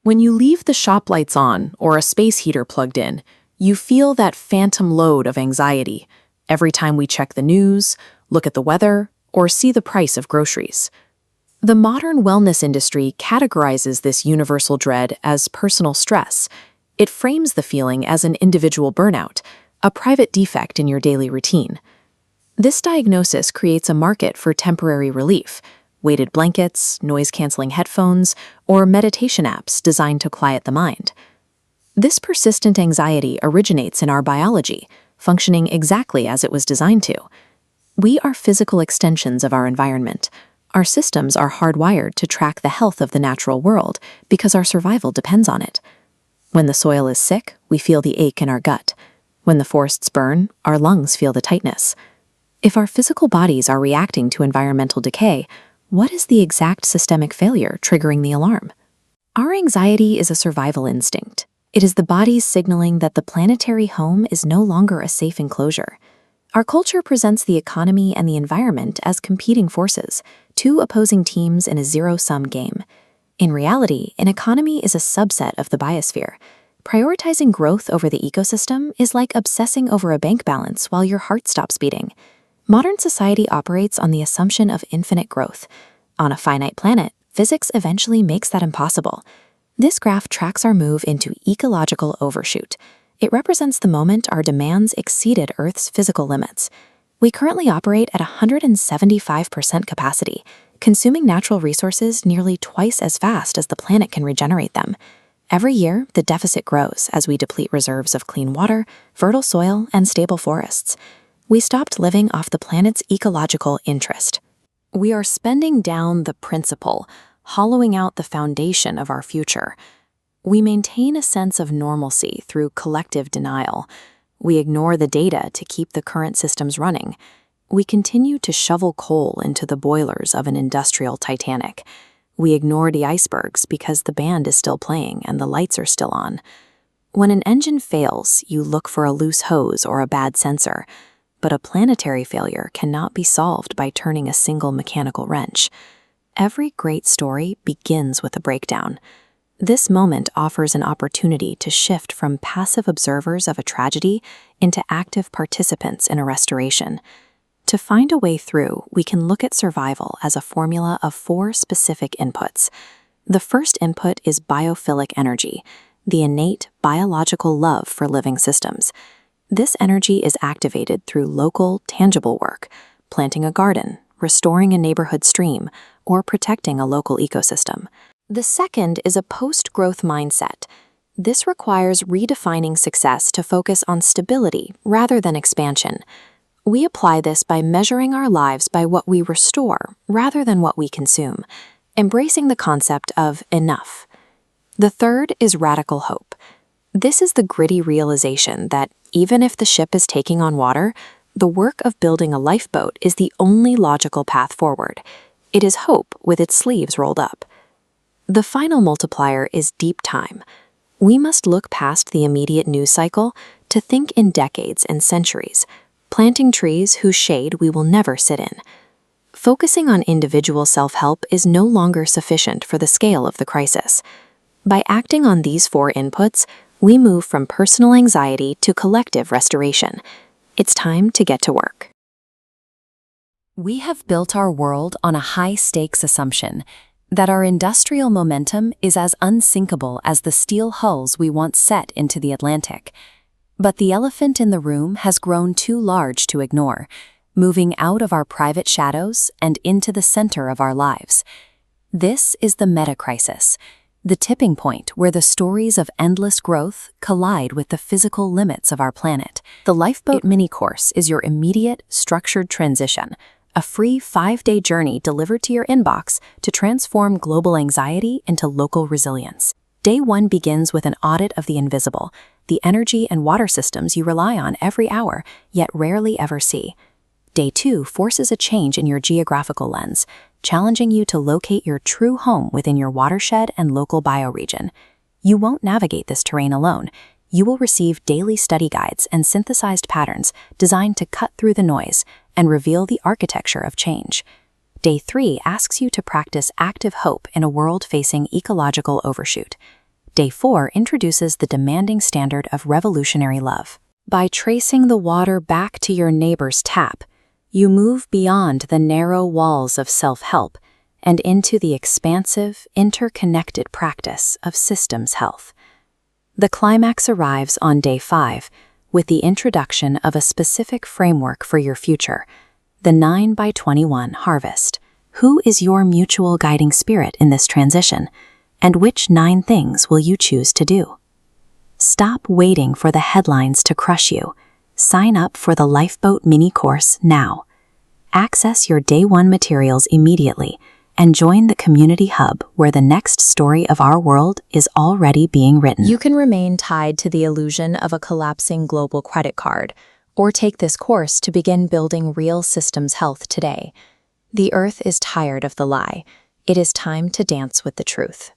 When you leave the shop lights on or a space heater plugged in, you feel that phantom load of anxiety every time we check the news, look at the weather, or see the price of groceries. The modern wellness industry categorizes this universal dread as personal stress. It frames the feeling as an individual burnout, a private defect in your daily routine. This diagnosis creates a market for temporary relief: weighted blankets, noise-canceling headphones, or meditation apps designed to quiet the mind. This persistent anxiety originates in our biology, functioning exactly as it was designed to. We are physical extensions of our environment. Our systems are hardwired to track the health of the natural world because our survival depends on it. When the soil is sick, we feel the ache in our gut. When the forests burn, our lungs feel the tightness. If our physical bodies are reacting to environmental decay, what is the exact systemic failure triggering the alarm? Our anxiety is a survival instinct. It is the body's signaling that the planetary home is no longer a safe enclosure. Our culture presents the economy and the environment as competing forces, two opposing teams in a zero-sum game. In reality, an economy is a subset of the biosphere. Prioritizing growth over the ecosystem is like obsessing over a bank balance while your heart stops beating. Modern society operates on the assumption of infinite growth. On a finite planet, physics eventually makes that impossible. This graph tracks our move into ecological overshoot. It represents the moment our demands exceeded Earth's physical limits. We currently operate at 175% capacity, consuming natural resources nearly twice as fast as the planet can regenerate them. Every year, the deficit grows as we deplete reserves of clean water, fertile soil, and stable forests. We stopped living off the planet's ecological interest. We are spending down the principle, hollowing out the foundation of our future. We maintain a sense of normalcy through collective denial. We ignore the data to keep the current systems running. We continue to shovel coal into the boilers of an industrial Titanic. We ignore the icebergs because the band is still playing and the lights are still on. When an engine fails, you look for a loose hose or a bad sensor. But a planetary failure cannot be solved by turning a single mechanical wrench. Every great story begins with a breakdown. This moment offers an opportunity to shift from passive observers of a tragedy into active participants in a restoration. To find a way through, we can look at survival as a formula of 4 specific inputs. The first input is biophilic energy, the innate biological love for living systems. This energy is activated through local, tangible work: planting a garden, restoring a neighborhood stream, or protecting a local ecosystem. The second is a post-growth mindset. This requires redefining success to focus on stability rather than expansion. We apply this by measuring our lives by what we restore rather than what we consume, embracing the concept of enough. The third is radical hope. This is the gritty realization that even if the ship is taking on water, the work of building a lifeboat is the only logical path forward. It is hope with its sleeves rolled up. The final multiplier is deep time. We must look past the immediate news cycle to think in decades and centuries, planting trees whose shade we will never sit in. Focusing on individual self-help is no longer sufficient for the scale of the crisis. By acting on these 4 inputs, we move from personal anxiety to collective restoration. It's time to get to work. We have built our world on a high-stakes assumption that our industrial momentum is as unsinkable as the steel hulls we once set into the Atlantic. But the elephant in the room has grown too large to ignore, moving out of our private shadows and into the center of our lives. This is the meta-crisis, the tipping point where the stories of endless growth collide with the physical limits of our planet. The Lifeboat Mini-Course is your immediate, structured transition, a free 5-day journey delivered to your inbox to transform global anxiety into local resilience. Day 1 begins with an audit of the invisible, the energy and water systems you rely on every hour, yet rarely ever see. Day 2 forces a change in your geographical lens, challenging you to locate your true home within your watershed and local bioregion. You won't navigate this terrain alone. You will receive daily study guides and synthesized patterns designed to cut through the noise and reveal the architecture of change. Day 3 asks you to practice active hope in a world facing ecological overshoot. Day 4 introduces the demanding standard of revolutionary love. By tracing the water back to your neighbor's tap, you move beyond the narrow walls of self-help and into the expansive, interconnected practice of systems health. The climax arrives on Day 5 with the introduction of a specific framework for your future, the 9x21 harvest. Who is your mutual guiding spirit in this transition, and which 9 things will you choose to do? Stop waiting for the headlines to crush you. Sign up for the Lifeboat mini course now. Access your Day 1 materials immediately and join the community hub where the next story of our world is already being written. You can remain tied to the illusion of a collapsing global credit card, or take this course to begin building real systems health today. The Earth is tired of the lie. It is time to dance with the truth.